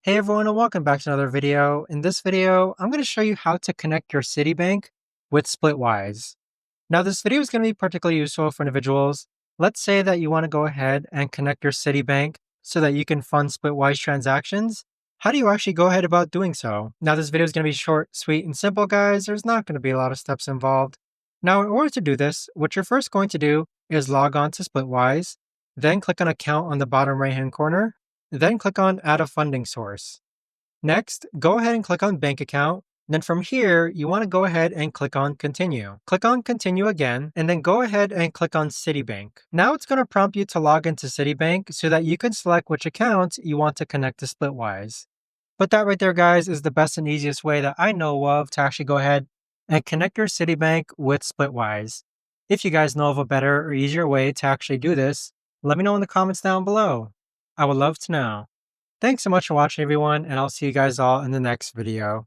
Hey everyone, and welcome back to another video. In this video, I'm going to show you how to connect your Citibank with Splitwise. Now, this video is going to be particularly useful for individuals. Let's say that you want to go ahead and connect your Citibank so that you can fund Splitwise transactions. How do you actually go ahead about doing so? Now, this video is going to be short, sweet, and simple, guys. There's not going to be a lot of steps involved. Now, in order to do this, what you're first going to do is log on to Splitwise, then click on Account on the bottom right-hand corner, then click on Add a Funding Source. Next, go ahead and click on Bank Account. Then from here, you want to go ahead and click on Continue. Click on Continue again, and then go ahead and click on Citibank. Now it's going to prompt you to log into Citibank so that you can select which account you want to connect to Splitwise. But that right there, guys, is the best and easiest way that I know of to actually go ahead and connect your Citibank with Splitwise. If you guys know of a better or easier way to actually do this, let me know in the comments down below. I would love to know. Thanks so much for watching, everyone, and I'll see you guys all in the next video.